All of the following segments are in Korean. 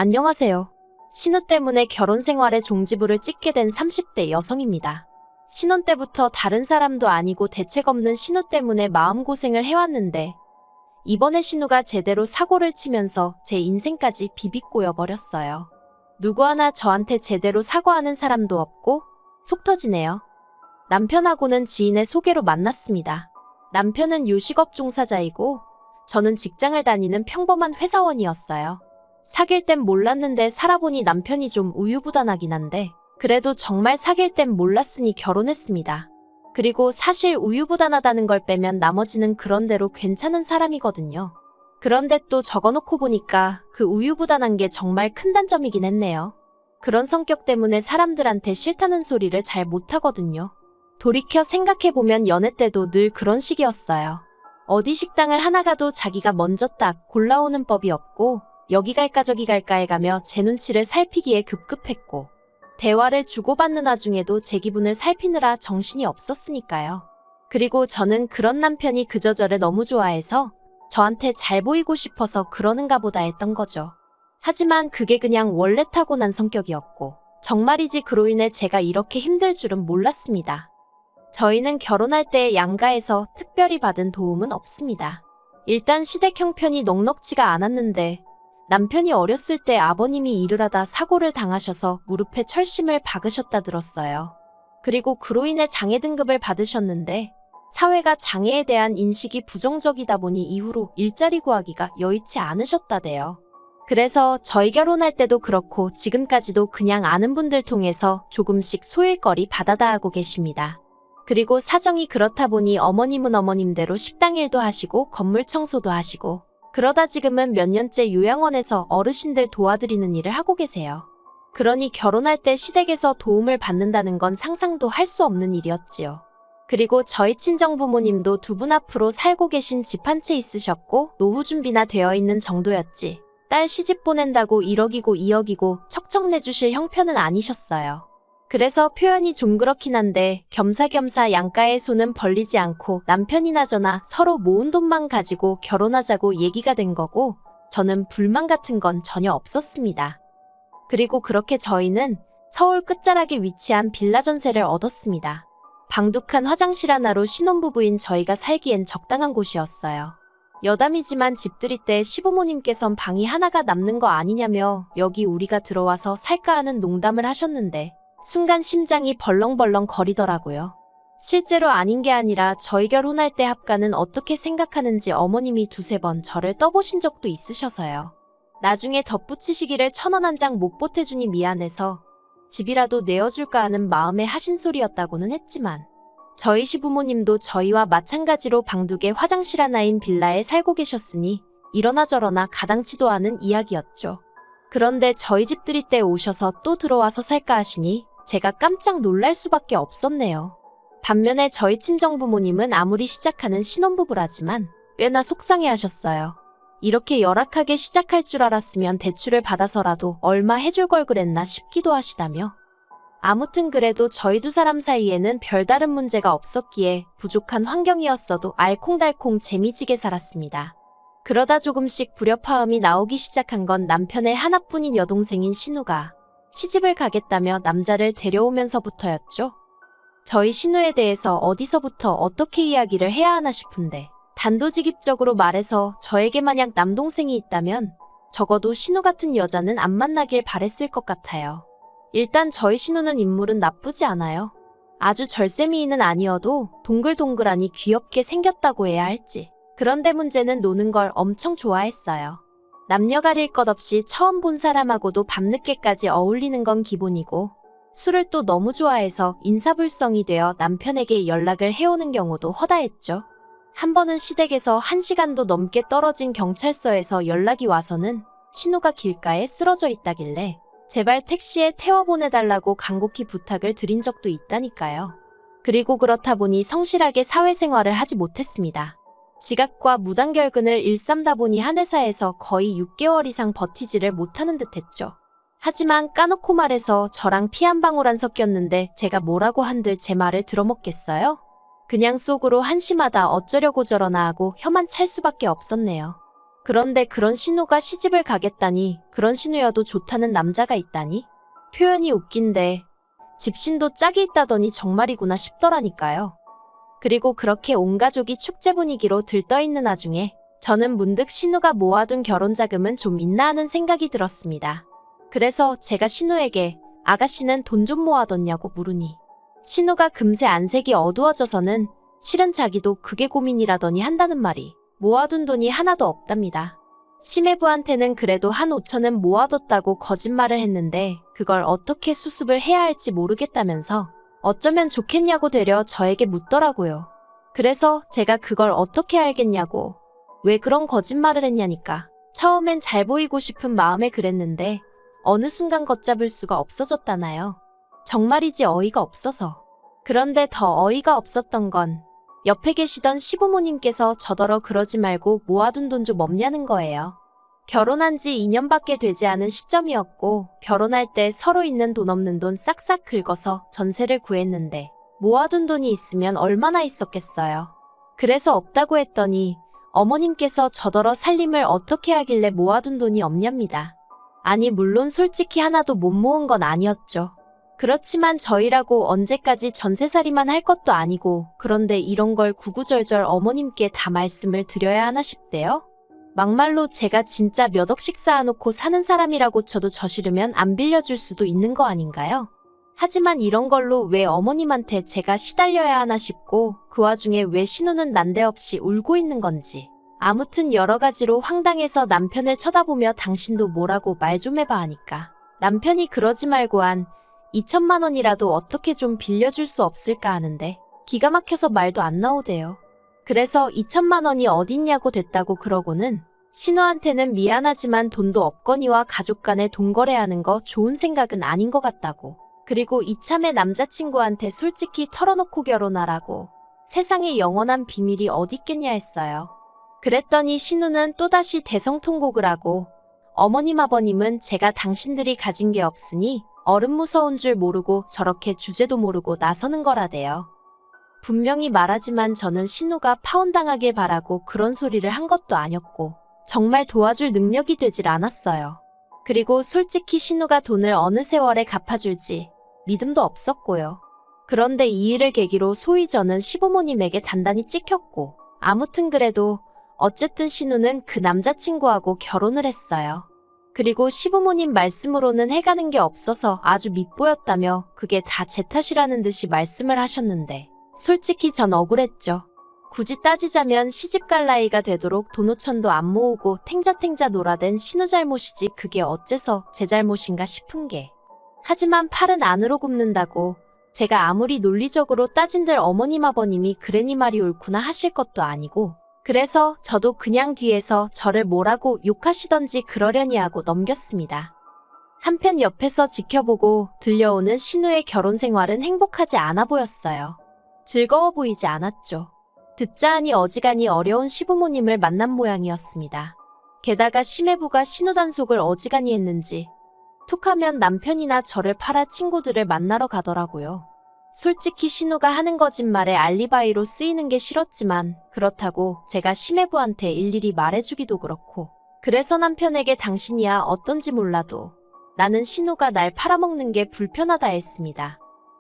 안녕하세요. 신우 때문에 결혼 생활에 종지부를 찍게 된 30대 여성입니다. 신혼 때부터 다른 사람도 아니고 대책 없는 신우 때문에 마음고생을 해왔는데 이번에 신우가 제대로 사고를 치면서 제 인생까지 비비꼬여 버렸어요. 누구 하나 저한테 제대로 사과하는 사람도 없고 속 터지네요. 남편하고는 지인의 소개로 만났습니다. 남편은 요식업 종사자이고 저는 직장을 다니는 평범한 회사원이었어요. 사귈 땐 몰랐는데 살아보니 남편이 좀 우유부단하긴 한데 그래도 정말 사귈 땐 몰랐으니 결혼했습니다. 그리고 사실 우유부단하다는 걸 빼면 나머지는 그런대로 괜찮은 사람이거든요. 그런데 또 적어놓고 보니까 그 우유부단한 게 정말 큰 단점이긴 했네요. 그런 성격 때문에 사람들한테 싫다는 소리를 잘 못하거든요. 돌이켜 생각해보면 연애 때도 늘 그런 식이었어요. 어디 식당을 하나 가도 자기가 먼저 딱 골라오는 법이 없고 여기 갈까 저기 갈까 해가며 제 눈치를 살피기에 급급했고 대화를 주고받는 와중에도 제 기분을 살피느라 정신이 없었으니까요. 그리고 저는 그런 남편이 그저 저를 너무 좋아해서 저한테 잘 보이고 싶어서 그러는가 보다 했던 거죠. 하지만 그게 그냥 원래 타고난 성격이었고 정말이지 그로 인해 제가 이렇게 힘들 줄은 몰랐습니다. 저희는 결혼할 때 양가에서 특별히 받은 도움은 없습니다. 일단 시댁 형편이 넉넉지가 않았는데 남편이 어렸을 때 아버님이 일을 하다 사고를 당하셔서 무릎에 철심을 박으셨다 들었어요. 그리고 그로 인해 장애 등급을 받으셨는데 사회가 장애에 대한 인식이 부정적이다 보니 이후로 일자리 구하기가 여의치 않으셨다대요. 그래서 저희 결혼할 때도 그렇고 지금까지도 그냥 아는 분들 통해서 조금씩 소일거리 받아다 하고 계십니다. 그리고 사정이 그렇다 보니 어머님은 어머님대로 식당 일도 하시고 건물 청소도 하시고 그러다 지금은 몇 년째 요양원에서 어르신들 도와드리는 일을 하고 계세요. 그러니 결혼할 때 시댁에서 도움을 받는다는 건 상상도 할 수 없는 일이었지요. 그리고 저희 친정부모님도 두 분 앞으로 살고 계신 집 한 채 있으셨고 노후 준비나 되어 있는 정도였지. 딸 시집 보낸다고 1억이고 2억이고 척척 내주실 형편은 아니셨어요. 그래서 표현이 좀 그렇긴 한데 겸사겸사 양가의 손은 벌리지 않고 남편이나 저나 서로 모은 돈만 가지고 결혼하자고 얘기가 된 거고 저는 불만 같은 건 전혀 없었습니다. 그리고 그렇게 저희는 서울 끝자락에 위치한 빌라 전세를 얻었습니다. 방둑한 화장실 하나로 신혼부부인 저희가 살기엔 적당한 곳이었어요. 여담이지만 집들이 때 시부모님께선 방이 하나가 남는 거 아니냐며 여기 우리가 들어와서 살까 하는 농담을 하셨는데 순간 심장이 벌렁벌렁 거리더라고요. 실제로 아닌 게 아니라 저희 결혼할 때 합가는 어떻게 생각하는지 어머님이 두세 번 저를 떠보신 적도 있으셔서요. 나중에 덧붙이시기를 1,000원 한 장 못 보태주니 미안해서 집이라도 내어줄까 하는 마음에 하신 소리였다고는 했지만 저희 시부모님도 저희와 마찬가지로 방둑에 화장실 하나인 빌라에 살고 계셨으니 이러나 저러나 가당치도 않은 이야기였죠. 그런데 저희 집들이 때 오셔서 또 들어와서 살까 하시니 제가 깜짝 놀랄 수밖에 없었네요. 반면에 저희 친정부모님은 아무리 시작하는 신혼부부라지만 꽤나 속상해하셨어요. 이렇게 열악하게 시작할 줄 알았으면 대출을 받아서라도 얼마 해줄 걸 그랬나 싶기도 하시다며. 아무튼 그래도 저희 두 사람 사이에는 별다른 문제가 없었기에 부족한 환경이었어도 알콩달콩 재미지게 살았습니다. 그러다 조금씩 불협화음이 나오기 시작한 건 남편의 하나뿐인 여동생인 신우가 시집을 가겠다며 남자를 데려오면서부터였죠. 저희 신우에 대해서 어디서부터 어떻게 이야기를 해야 하나 싶은데 단도직입적으로 말해서 저에게 만약 남동생이 있다면 적어도 신우 같은 여자는 안 만나길 바랬을 것 같아요. 일단 저희 신우는 인물은 나쁘지 않아요. 아주 절세미인은 아니어도 동글동글하니 귀엽게 생겼다고 해야 할지. 그런데 문제는 노는 걸 엄청 좋아했어요. 남녀 가릴 것 없이 처음 본 사람하고도 밤늦게까지 어울리는 건 기본이고 술을 또 너무 좋아해서 인사불성이 되어 남편에게 연락을 해오는 경우도 허다했죠. 한 번은 시댁에서 1시간도 넘게 떨어진 경찰서에서 연락이 와서는 신우가 길가에 쓰러져 있다길래 제발 택시에 태워보내달라고 간곡히 부탁을 드린 적도 있다니까요. 그리고 그렇다 보니 성실하게 사회생활을 하지 못했습니다. 지각과 무단결근을 일삼다 보니 한 회사에서 거의 6개월 이상 버티지를 못하는 듯 했죠. 하지만 까놓고 말해서 저랑 피 한 방울 안 섞였는데 제가 뭐라고 한들 제 말을 들어먹겠어요? 그냥 속으로 한심하다 어쩌려고 저러나 하고 혀만 찰 수밖에 없었네요. 그런데 그런 신우가 시집을 가겠다니, 그런 신우여도 좋다는 남자가 있다니? 표현이 웃긴데 집신도 짝이 있다더니 정말이구나 싶더라니까요. 그리고 그렇게 온 가족이 축제 분위기로 들떠있는 와중에 저는 문득 신우가 모아둔 결혼 자금은 좀 있나 하는 생각이 들었습니다. 그래서 제가 신우에게 아가씨는 돈 좀 모아뒀냐고 물으니 신우가 금세 안색이 어두워져서는 실은 자기도 그게 고민이라더니 한다는 말이 모아둔 돈이 하나도 없답니다. 심해부한테는 그래도 한 5천은 모아뒀다고 거짓말을 했는데 그걸 어떻게 수습을 해야 할지 모르겠다면서 어쩌면 좋겠냐고 되려 저에게 묻더라고요. 그래서 제가 그걸 어떻게 알겠냐고 왜 그런 거짓말을 했냐니까 처음엔 잘 보이고 싶은 마음에 그랬는데 어느 순간 걷잡을 수가 없어졌다나요. 정말이지 어이가 없어서. 그런데 더 어이가 없었던 건 옆에 계시던 시부모님께서 저더러 그러지 말고 모아둔 돈 좀 없냐는 거예요. 결혼한 지 2년밖에 되지 않은 시점이었고 결혼할 때 서로 있는 돈 없는 돈 싹싹 긁어서 전세를 구했는데 모아둔 돈이 있으면 얼마나 있었겠어요. 그래서 없다고 했더니 어머님께서 저더러 살림을 어떻게 하길래 모아둔 돈이 없냐입니다. 아니 물론 솔직히 하나도 못 모은 건 아니었죠. 그렇지만 저희라고 언제까지 전세살이만 할 것도 아니고 그런데 이런 걸 구구절절 어머님께 다 말씀을 드려야 하나 싶대요. 막말로 제가 진짜 몇 억씩 쌓아놓고 사는 사람이라고 쳐도 저 싫으면 안 빌려줄 수도 있는 거 아닌가요? 하지만 이런 걸로 왜 어머님한테 제가 시달려야 하나 싶고 그 와중에 왜 신우는 난데없이 울고 있는 건지. 아무튼 여러 가지로 황당해서 남편을 쳐다보며 당신도 뭐라고 말 좀 해봐 하니까 남편이 그러지 말고 한 2천만 원이라도 어떻게 좀 빌려줄 수 없을까 하는데 기가 막혀서 말도 안 나오대요. 그래서 2천만 원이 어딨냐고 됐다고 그러고는 신우한테는 미안하지만 돈도 없거니와 가족 간에 돈 거래하는 거 좋은 생각은 아닌 것 같다고. 그리고 이참에 남자친구한테 솔직히 털어놓고 결혼하라고. 세상에 영원한 비밀이 어딨겠냐 했어요. 그랬더니 신우는 또다시 대성통곡을 하고 어머님 아버님은 제가 당신들이 가진 게 없으니 어른 무서운 줄 모르고 저렇게 주제도 모르고 나서는 거라대요. 분명히 말하지만 저는 신우가 파혼당하길 바라고 그런 소리를 한 것도 아니었고 정말 도와줄 능력이 되질 않았어요. 그리고 솔직히 신우가 돈을 어느 세월에 갚아줄지 믿음도 없었고요. 그런데 이 일을 계기로 소위 저는 시부모님에게 단단히 찍혔고 아무튼 그래도 어쨌든 신우는 그 남자친구하고 결혼을 했어요. 그리고 시부모님 말씀으로는 해가는 게 없어서 아주 밉보였다며 그게 다 제 탓이라는 듯이 말씀을 하셨는데 솔직히 전 억울했죠. 굳이 따지자면 시집갈 나이가 되도록 돈 5천도 안 모으고 탱자탱자 놀아댄 신우 잘못이지 그게 어째서 제 잘못인가 싶은 게. 하지만 팔은 안으로 굽는다고 제가 아무리 논리적으로 따진들 어머님 아버님이 그래니 말이 옳구나 하실 것도 아니고 그래서 저도 그냥 뒤에서 저를 뭐라고 욕하시던지 그러려니 하고 넘겼습니다. 한편 옆에서 지켜보고 들려오는 신우의 결혼 생활은 행복하지 않아 보였어요. 즐거워 보이지 않았죠. 듣자 하니 어지간히 어려운 시부모님을 만난 모양이었습니다. 게다가 심해부가 신우 단속을 어지간히 했는지 툭하면 남편이나 저를 팔아 친구들을 만나러 가더라고요. 솔직히 신우가 하는 거짓말에 알리바이로 쓰이는 게 싫었지만 그렇다고 제가 심해부한테 일일이 말해주기도 그렇고 그래서 남편에게 당신이야 어떤지 몰라도 나는 신우가 날 팔아먹는 게 불편하다 했습니다.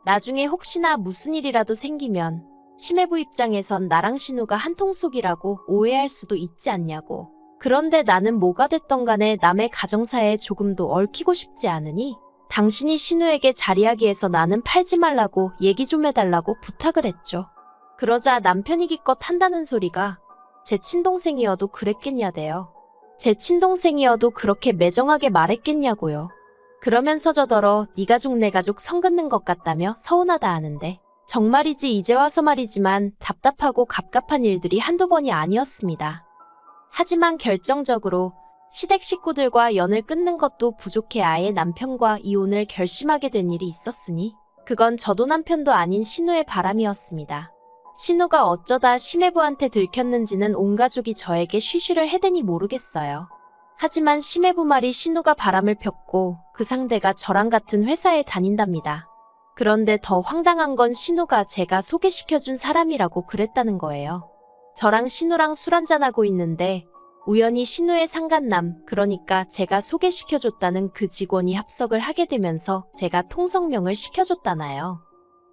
나중에 혹시나 무슨 일이라도 생기면 심해부 입장에선 나랑 신우가 한통속이라고 오해할 수도 있지 않냐고. 그런데 나는 뭐가 됐던 간에 남의 가정사에 조금도 얽히고 싶지 않으니 당신이 신우에게 자리하기에서 나는 팔지 말라고 얘기 좀 해달라고 부탁을 했죠. 그러자 남편이 기껏 한다는 소리가 제 친동생이어도 그랬겠냐대요. 제 친동생이어도 그렇게 매정하게 말했겠냐고요. 그러면서 저더러 네 가족 내 가족 선 긋는 것 같다며 서운하다 하는데 정말이지 이제 와서 말이지만 답답하고 갑갑한 일들이 한두 번이 아니었습니다. 하지만 결정적으로 시댁 식구들과 연을 끊는 것도 부족해 아예 남편과 이혼을 결심하게 된 일이 있었으니 그건 저도 남편도 아닌 신우의 바람이었습니다. 신우가 어쩌다 심해부한테 들켰는지는 온 가족이 저에게 쉬쉬를 해대니 모르겠어요. 하지만 심해부 말이 신우가 바람을 폈고 그 상대가 저랑 같은 회사에 다닌답니다. 그런데 더 황당한 건 신우가 제가 소개시켜준 사람이라고 그랬다는 거예요. 저랑 신우랑 술 한잔하고 있는데 우연히 신우의 상간남, 그러니까 제가 소개시켜줬다는 그 직원이 합석을 하게 되면서 제가 통성명을 시켜줬다나요.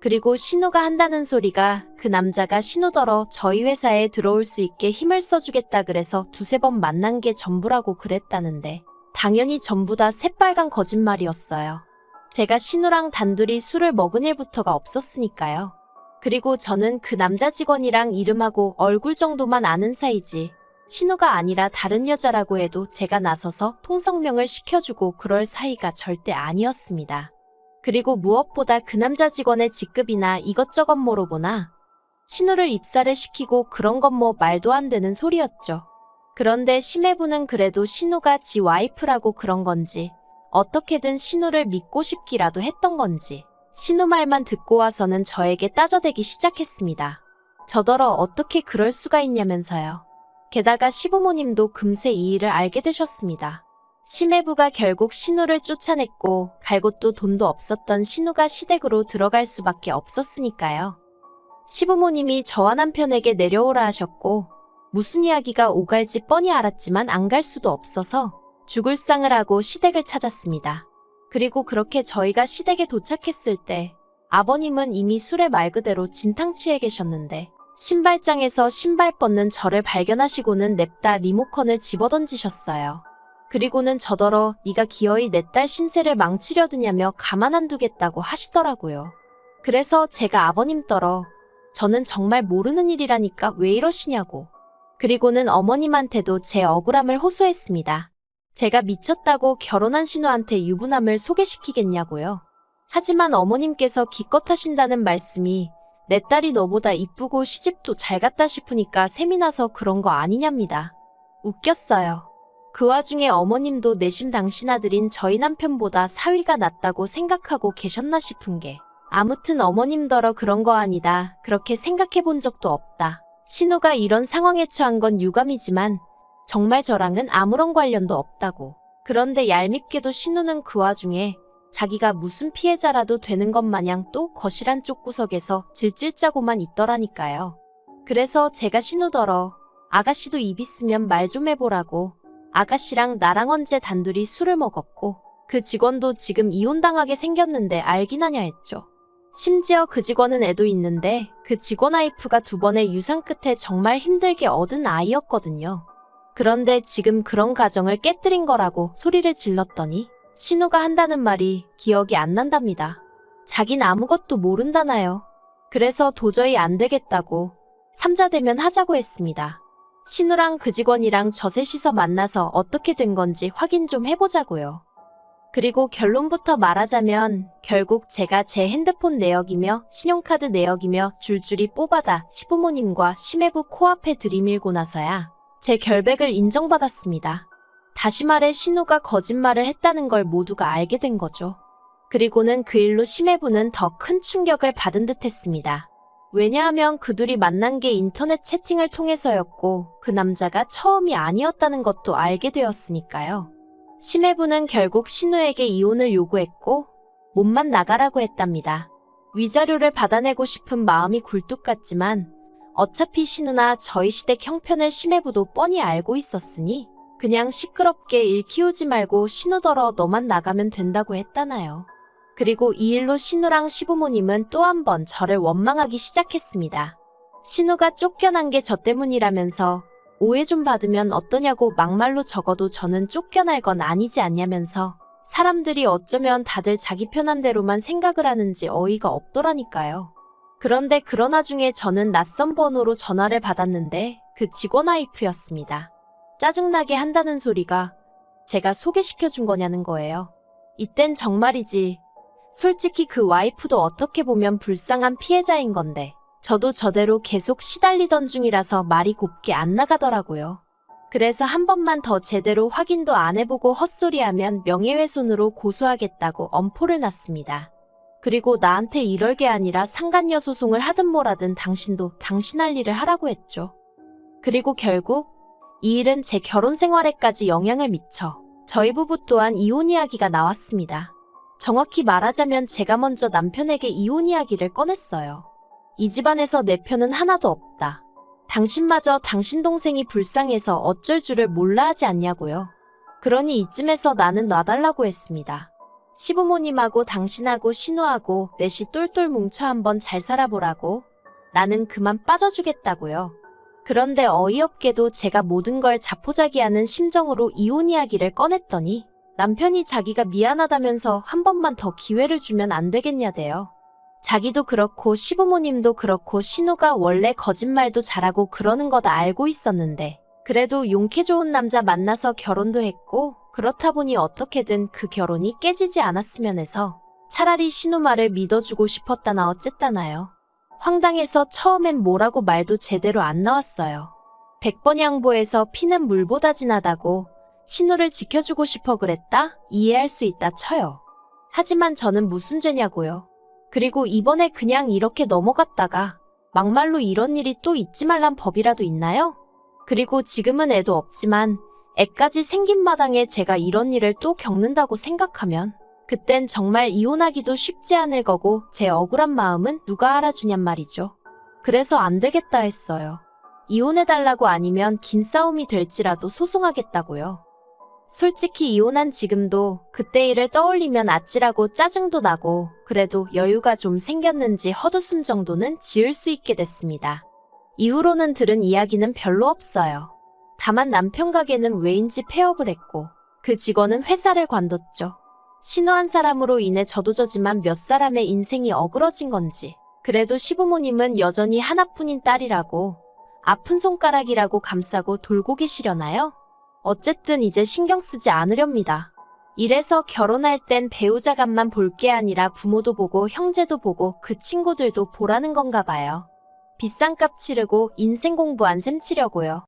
그리고 신우가 한다는 소리가 그 남자가 신우더러 저희 회사에 들어올 수 있게 힘을 써주겠다 그래서 두세 번 만난 게 전부라고 그랬다는데 당연히 전부 다 새빨간 거짓말이었어요. 제가 신우랑 단둘이 술을 먹은 일부터가 없었으니까요. 그리고 저는 그 남자 직원이랑 이름하고 얼굴 정도만 아는 사이지 신우가 아니라 다른 여자라고 해도 제가 나서서 통성명을 시켜주고 그럴 사이가 절대 아니었습니다. 그리고 무엇보다 그 남자 직원의 직급이나 이것저것 물어보나 신우를 입사를 시키고 그런 건 뭐 말도 안 되는 소리였죠. 그런데 심해부는 그래도 신우가 지 와이프라고 그런 건지 어떻게든 신우를 믿고 싶기라도 했던 건지 신우 말만 듣고 와서는 저에게 따져대기 시작했습니다. 저더러 어떻게 그럴 수가 있냐면서요. 게다가 시부모님도 금세 이 일을 알게 되셨습니다. 심해부가 결국 신우를 쫓아냈고 갈 곳도 돈도 없었던 신우가 시댁으로 들어갈 수밖에 없었으니까요. 시부모님이 저와 남편에게 내려오라 하셨고 무슨 이야기가 오갈지 뻔히 알았지만 안 갈 수도 없어서 죽을 상을 하고 시댁을 찾았습니다. 그리고 그렇게 저희가 시댁에 도착했을 때 아버님은 이미 술에 말 그대로 진탕 취해 계셨는데 신발장에서 신발 벗는 저를 발견하시고는 냅다 리모컨을 집어던지셨어요. 그리고는 저더러 네가 기어이 내 딸 신세를 망치려 드냐며 가만 안 두겠다고 하시더라고요. 그래서 제가 아버님 떨어 저는 정말 모르는 일이라니까 왜 이러시냐고. 그리고는 어머님한테도 제 억울함을 호소했습니다. 제가 미쳤다고 결혼한 신우한테 유부남을 소개시키겠냐고요. 하지만 어머님께서 기껏 하신다는 말씀이 내 딸이 너보다 이쁘고 시집도 잘 갔다 싶으니까 셈이 나서 그런 거 아니냐입니다. 웃겼어요. 그 와중에 어머님도 내심 당신 아들인 저희 남편보다 사위가 낫다고 생각하고 계셨나 싶은 게 아무튼 어머님더러 그런 거 아니다. 그렇게 생각해 본 적도 없다. 신우가 이런 상황에 처한 건 유감이지만 정말 저랑은 아무런 관련도 없다고. 그런데 얄밉게도 신우는 그 와중에 자기가 무슨 피해자라도 되는 것 마냥 또 거실 한쪽 구석에서 질질 짜고만 있더라니까요. 그래서 제가 신우더러 아가씨도 입 있으면 말 좀 해보라고 아가씨랑 나랑 언제 단둘이 술을 먹었고 그 직원도 지금 이혼당하게 생겼는데 알긴 하냐 했죠. 심지어 그 직원은 애도 있는데 그 직원 와이프가 2번의 유산 끝에 정말 힘들게 얻은 아이였거든요. 그런데 지금 그런 가정을 깨뜨린 거라고 소리를 질렀더니 신우가 한다는 말이 기억이 안 난답니다. 자긴 아무것도 모른다나요. 그래서 도저히 안 되겠다고 삼자대면 하자고 했습니다. 신우랑 그 직원이랑 저 셋이서 만나서 어떻게 된 건지 확인 좀 해보자고요. 그리고 결론부터 말하자면 결국 제가 제 핸드폰 내역이며 신용카드 내역이며 줄줄이 뽑아다 시부모님과 심해부 코앞에 들이밀고 나서야 제 결백을 인정받았습니다. 다시 말해 신우가 거짓말을 했다는 걸 모두가 알게 된 거죠. 그리고는 그 일로 심해부는 더 큰 충격을 받은 듯 했습니다. 왜냐하면 그 둘이 만난 게 인터넷 채팅을 통해서였고 그 남자가 처음이 아니었다는 것도 알게 되었으니까요. 심해부는 결국 신우에게 이혼을 요구했고 몸만 나가라고 했답니다. 위자료를 받아내고 싶은 마음이 굴뚝 같지만 어차피 신우나 저희 시댁 형편을 심해부도 뻔히 알고 있었으니 그냥 시끄럽게 일 키우지 말고 신우더러 너만 나가면 된다고 했다나요. 그리고 이 일로 신우랑 시부모님은 또 한 번 저를 원망하기 시작했습니다. 신우가 쫓겨난 게 저 때문이라면서 오해 좀 받으면 어떠냐고 막말로 적어도 저는 쫓겨날 건 아니지 않냐면서 사람들이 어쩌면 다들 자기 편한 대로만 생각을 하는지 어이가 없더라니까요. 그런데 그런 와중에 저는 낯선 번호로 전화를 받았는데 그 직원 와이프였습니다. 짜증나게 한다는 소리가 제가 소개시켜준 거냐는 거예요. 이땐 정말이지. 솔직히 그 와이프도 어떻게 보면 불쌍한 피해자인 건데 저도 저대로 계속 시달리던 중이라서 말이 곱게 안 나가더라고요. 그래서 한 번만 더 제대로 확인도 안 해보고 헛소리하면 명예훼손으로 고소하겠다고 엄포를 놨습니다. 그리고 나한테 이럴 게 아니라 상간녀 소송을 하든 뭐라든 당신도 당신 할 일을 하라고 했죠. 그리고 결국 이 일은 제 결혼 생활에까지 영향을 미쳐 저희 부부 또한 이혼 이야기가 나왔습니다. 정확히 말하자면 제가 먼저 남편에게 이혼 이야기를 꺼냈어요. 이 집안에서 내 편은 하나도 없다. 당신마저 당신 동생이 불쌍해서 어쩔 줄을 몰라 하지 않냐고요. 그러니 이쯤에서 나는 놔달라고 했습니다. 시부모님하고 당신하고 신우하고 넷이 똘똘 뭉쳐 한번 잘 살아보라고. 나는 그만 빠져주겠다고요. 그런데 어이없게도 제가 모든 걸 자포자기하는 심정으로 이혼 이야기를 꺼냈더니 남편이 자기가 미안하다면서 한 번만 더 기회를 주면 안 되겠냐대요. 자기도 그렇고 시부모님도 그렇고 신우가 원래 거짓말도 잘하고 그러는 거 다 알고 있었는데 그래도 용케 좋은 남자 만나서 결혼도 했고 그렇다 보니 어떻게든 그 결혼이 깨지지 않았으면 해서 차라리 신우 말을 믿어주고 싶었다나 어쨌다나요. 황당해서 처음엔 뭐라고 말도 제대로 안 나왔어요. 100번 양보해서 피는 물보다 진하다고 신우를 지켜주고 싶어 그랬다? 이해할 수 있다 쳐요. 하지만 저는 무슨 죄냐고요. 그리고 이번에 그냥 이렇게 넘어갔다가 막말로 이런 일이 또 있지 말란 법이라도 있나요? 그리고 지금은 애도 없지만 애까지 생긴 마당에 제가 이런 일을 또 겪는다고 생각하면 그땐 정말 이혼하기도 쉽지 않을 거고 제 억울한 마음은 누가 알아주냔 말이죠. 그래서 안 되겠다 했어요. 이혼해달라고 아니면 긴 싸움이 될지라도 소송하겠다고요. 솔직히 이혼한 지금도 그때 일을 떠올리면 아찔하고 짜증도 나고 그래도 여유가 좀 생겼는지 헛웃음 정도는 지을 수 있게 됐습니다. 이후로는 들은 이야기는 별로 없어요. 다만 남편 가게는 왜인지 폐업을 했고 그 직원은 회사를 관뒀죠. 신우한 사람으로 인해 저도 저지만 몇 사람의 인생이 어그러진 건지 그래도 시부모님은 여전히 하나뿐인 딸이라고 아픈 손가락이라고 감싸고 돌고 계시려나요? 어쨌든 이제 신경 쓰지 않으렵니다. 이래서 결혼할 땐 배우자간만 볼 게 아니라 부모도 보고 형제도 보고 그 친구들도 보라는 건가 봐요. 비싼 값 치르고 인생 공부한 셈 치려고요.